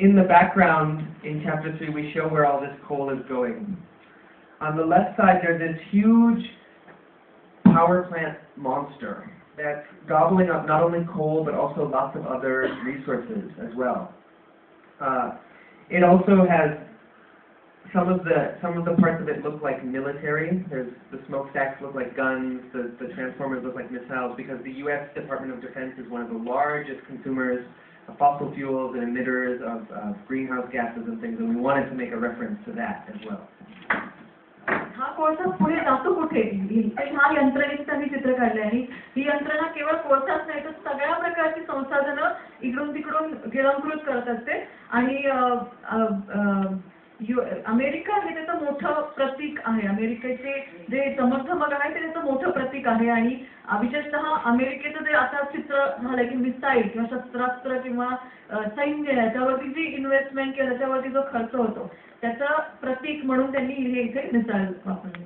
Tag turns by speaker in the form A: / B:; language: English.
A: in the background in chapter 3 we show where all this coal is going. On the left side there's this huge power plant monster that's gobbling up not only coal but also lots of other resources as well. It also has some of the parts of it look like military. The smokestacks look like guns, the transformers look like missiles, because the U.S. Department of Defense is one of the largest consumers of fossil fuels and emitters of greenhouse gases and things, and we wanted to make a reference to that as well.
B: हा कोळसा पुढे जातो कुठे? ह्या यंत्रणेचं त्यांनी चित्र काढलंय आणि ही यंत्रणा केवळ कोळसाच नाही तर सगळ्या प्रकारची संसाधनं इकडून तिकडून गिळंकृत करत असते आणि अमेरिका हे त्याचं मोठं प्रतीक आहे. अमेरिकेचे जे चमकधमक आहे ते त्याचं मोठं प्रतीक आहे आणि विशेषतः अमेरिकेचं जे आता चित्र झालंय की मिसाईल किंवा शस्त्रास्त्र किंवा सैन्य याच्यावरती जी इन्व्हेस्टमेंट किंवा त्याच्यावरती जो खर्च होतो त्याचं प्रतीक म्हणून त्यांनी हे इथे मिसाईल वापरले.